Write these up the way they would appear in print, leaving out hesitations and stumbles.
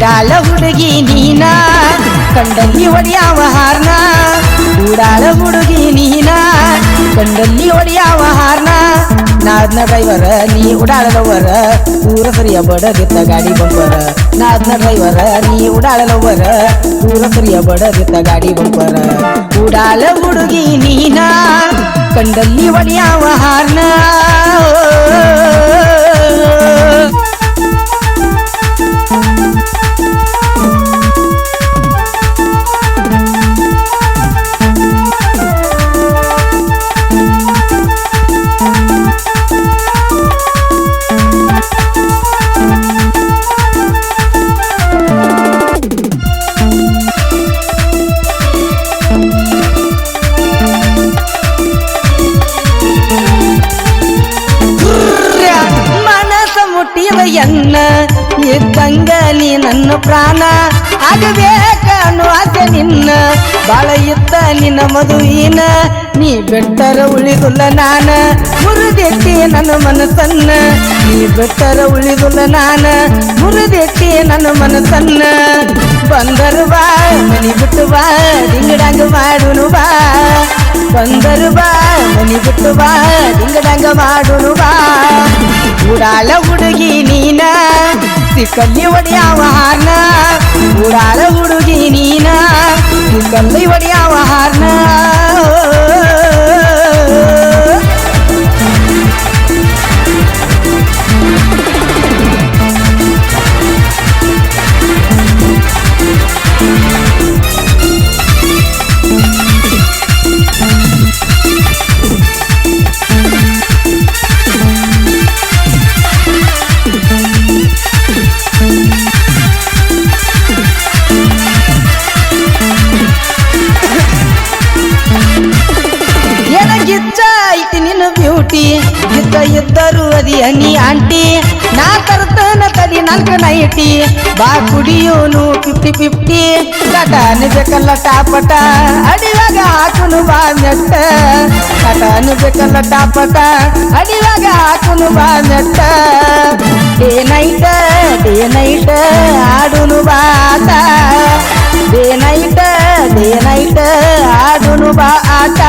ಉಡಾಳ ಹುಡುಗಿ ನೀನ ಕಂಡಲ್ಲಿ ಹೊಡೆಯವ ಹಾರ್ನ ಉಡಾಳ ಹುಡುಗಿ ನೀನ ಕಂಡಲ್ಲಿ ಹೊಡೆಯವ ಹಾರ್ನ ನಾದ್ನ ಡ್ರೈವರ ನೀ ಉಡಾಳಲವರ ಊರ ಸರಿಯ ಬಡದಿತ್ತ ಗಾಡಿ ಬಂಪರ ನಾದ್ನ ಡ್ರೈವರ ನೀ ಉಡಾಳಲವರ ಊರ ಸರಿಯ ಬಡದಿತ್ತ ಗಾಡಿ ಬಂಪರ ಉಡಾಳ ಹುಡುಗಿ ನೀನ ಕಂಡಲ್ಲಿ ಹೊಡೆಯವ ಹಾರ್ನ ಎನ್ನ ಇದ್ದಂಗ ನೀ ನನ್ನ ಪ್ರಾಣ ಆಗಬೇಕ ಅನ್ನೋ ಆಸೆ ನಿನ್ನ ಬಾಳ ಇತ್ತ ನಿನ್ನ ಮದುವಿನ ನೀ ಬೆಟ್ಟರ ಉಳಿದುಲ್ಲ ನಾನ ಮುರಿದೆಟ್ಟಿ ನನ್ನ ಮನಸ್ಸನ್ನ ನೀ ಬೆಟ್ಟರ ಉಳಿದುಲ್ಲ ನಾನ ಮುರಿದೆಟ್ಟಿ ನನ್ನ ಮನಸ್ಸನ್ನ ಬಂದರು ಬಾ ಮನಿ ಬಿಟ್ಟು ಬಾ ಡಿಂಗಡಂಗ ಮಾಡುನು ಬಾ ಬಂದರು ಬಾ ಮನಿ ಬಿಟ್ಟು ಬಾ ಡಿಂಗಡಂಗ ಮಾಡುನು ಬಾ ಉಡಾಳ ಹುಡುಗಿ ನೀನ ಸಿಕ್ಕಲ್ಲಿ ಹೊಡೆಯವ ಹಾರ್ನ ಉಡಾಳ ಹುಡುಗಿ ನೀನ ಸಿಕ್ಕಲ್ಲಿ ಹೊಡೆಯವ ಹಾರ್ನ ಬ್ಯೂಟಿ ಇದ್ದ ಇದ್ದರು ಅದಿ ಹನಿ ಆಂಟಿ ನಾ ತರ್ತನ ತಡಿ ನಾಲ್ಕು ನೈಟಿ ಬಾ ಕುಡಿಯೋನು 50-50 ಕಟಾನ ಬೇಕಲ್ಲ ಟಾಪಟ ಅಡಿವಾಗ ಹಾಕುನು ಬಾ ನೆಟ್ಟ ಕಟಾನ ಬೇಕಲ್ಲ ಟಾಪಟ ಅಡಿವಾಗ ಹಾಕುನು ಬಾ ನೆಟ್ಟ ಡೇ ನೈಟ್ ಆಡುನು ಬಾಟ ಡೇ ನೈಟ್ ಆಡುನು ಬಾ ಆಟ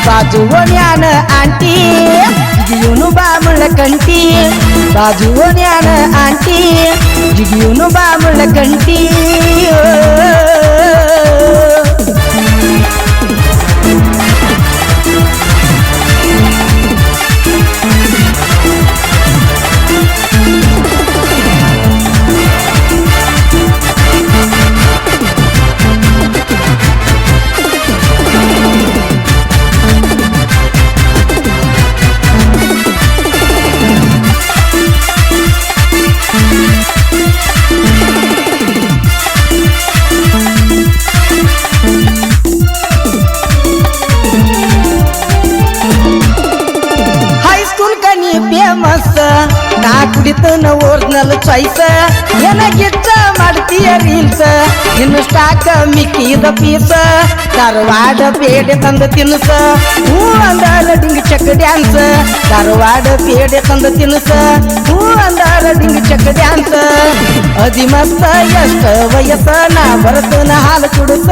ಬಾಜು ಓಣ್ಯಾನ ಆಂಟಿ ಜಿಗಿಯುನು ಬಾ ಮುಳ್ಳಕಂಟಿ ಬಾಜು ಓಣ್ಯಾನ ಆಂಟಿ ಜಿಗಿಯುನು ಬಾ ಮುಳ್ಳಕಂಟಿ ಫೇಮಸ್ ನಾ ಕುಡಿತನ ಒರಿಜಿನಲ್ ಚಾಯ್ಸ್ ಏನಾಗಿತ್ತ ಮಾಡ್ತೀಯ ರೀಲ್ಸ್ ಇನ್ನು ಸ್ಟಾಕ್ ಮಿಕ್ಕಿದ ಪೀಸ್ ಧಾರವಾಡ ಪೇಡೆ ತಂದು ತಿನ್ಸ ಹೂ ಅಂದಾರ ಡಿಂಗ್ ಚಕ್ ಡ್ಯಾನ್ಸ್ ಧಾರವಾಡ ಪೇಡೆ ತಂದು ತಿನ್ಸ ಹೂ ಅಂದಾರ ಡಿಂಗ್ ಚಕ್ ಡ್ಯಾನ್ಸ್ ಅದಿ ಮಸ್ತ ಎಷ್ಟ ವಯಸ್ಸ ನಾ ಬರ್ತನ ಹಾಲು ಕುಡಿಸ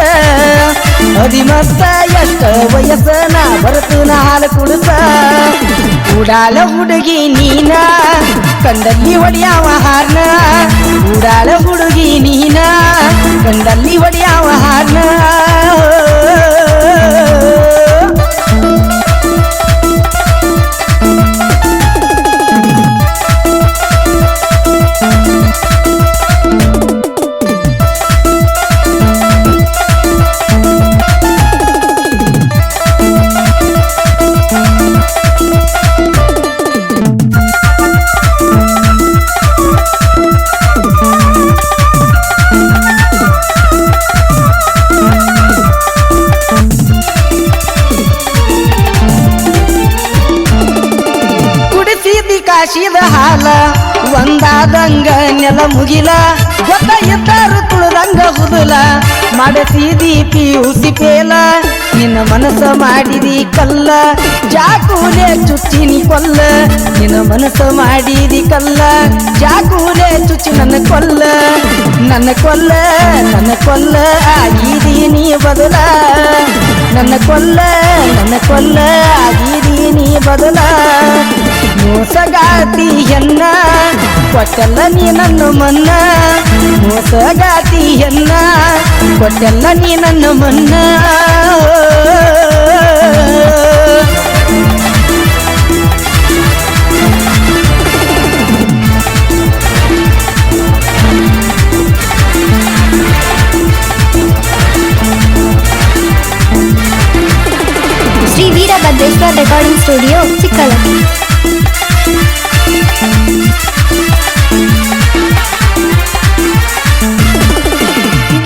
ಅದಿ ಮಸ್ತ ಎಷ್ಟ ವಯಸ್ಸ ನಾ ಬರ್ತನ ಹಾಲು ಕುಡಿಸ ಉಡಾಳ ಹುಡುಗಿ ನೀನ ಕಂಡಲ್ಲಿ ಹೊಡೆಯವ ಹಾರ್ನ ಉಡಾಳ ಹುಡುಗಿ ನೀನ ಕಂಡಲ್ಲಿ ಹೊಡೆಯವ ಹಾರ್ನ ಕಾಶಿದ ಹಾಲ ಒಂದಾದಂಗ ನೆಲ ಮುಗಿಲ ಗೊತ್ತ ಇದ್ದರು ತುಳದಂಗ ಹುದುಲ ಮಾಡಸಿದಿ ಪಿಯುಸಿ ಪೇಲ ನಿನ್ನ ಮನಸ್ಸ ಮಾಡಿದಿ ಕಲ್ಲ ಜಾಕೂಲೆ ಚುಚ್ಚಿನಿ ಕೊಲ್ಲ ನಿನ್ನ ಮನಸ್ಸ ಮಾಡಿದಿ ಕಲ್ಲ ಜಾಕೂಲೆ ಚುಚ್ಚಿ ನನ್ನ ಕೊಲ್ಲ ನನ್ನ ಕೊಲ್ಲ ಆಗಿದೀನಿ ಬದಲ ನನ್ನ ಕೊಲ್ಲ ಆಗಿದೀನಿ ಬದಲ ಮೋಸಗಾತಿಯನ್ನ ಕೊಟ್ಟಲ್ಲ ನೀ ನನ್ನ ಮನ್ನ ಮೋಸಗಾತಿಯನ್ನ ಕೊಟ್ಟಲ್ಲ ನೀ ನನ್ನ ಮನ್ನ ಶ್ರೀ ವೀರಭದ್ರೇಶ್ವರ ರೆಕಾರ್ಡಿಂಗ್ ಸ್ಟುಡಿಯೋ ಚಿಕ್ಕಲಕ್ಕಿ.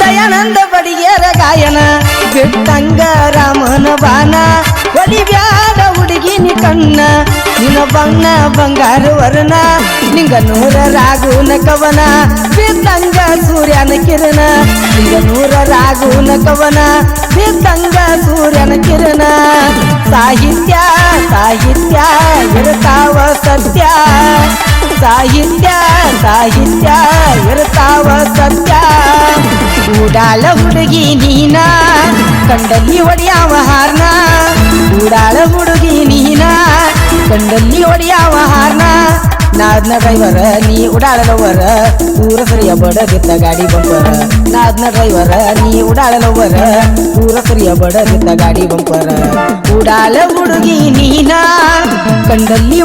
ದಯಾನಂದ ಬಡಿಗೆರ ಗಾಯನ ಬಿಟ್ಟಂಗ ರಾಮನ ಬಾನ ಒಲಿಬ್ಯಾಡ ಹುಡುಗಿನಿ ಕಣ್ಣ ನಿನ್ನ ಬಣ್ಣ ಬಂಗಾರ ವರ್ಣ ನಿಂಗ ನೂರ ರಾಗುನ ಕವನ ಬಿದ್ದಂಗ ಸೂರ್ಯನ ಕಿರಣ ನಿಂಗ ನೂರ ರಾಗುನ ಕವನ ಬಿದ್ದಂಗ ಸೂರ್ಯನ ಕಿರಣ ಸಾಹಿತ್ಯ ಇರ್ತಾವ ಸತ್ಯ ಸಾಹಿತ್ಯ ಇರ್ತಾವ ಸತ್ಯ ಉಡಾಳ ಹುಡುಗಿ ನೀನ ಕಂಡಲ್ಲಿ ಹೊಡೆಯವ ಹಾರ್ನ ಉಡಾಳ ಹುಡುಗಿ ನೀನ ಕಂಡಲ್ಲಿ ಹೊಡೆಯವ ಹಾರ್ನ ನಾದ್ನ ಡ್ರೈವರ ನೀ ಉಡಾಳಲವರ ಊರ ಸರಿಯ ಬಡದಿತ್ತ ಗಾಡಿ ಬಂಪರ ನಾದ್ನ ಡ್ರೈವರ ನೀ ಉಡಾಳಲವರ ಊರ ಸರಿಯ ಬಡದಿತ್ತ ಗಾಡಿ ಬಂಪರ ಉಡಾಳ ಹುಡುಗಿ ನೀನ ಕಂಡಲ್ಲಿ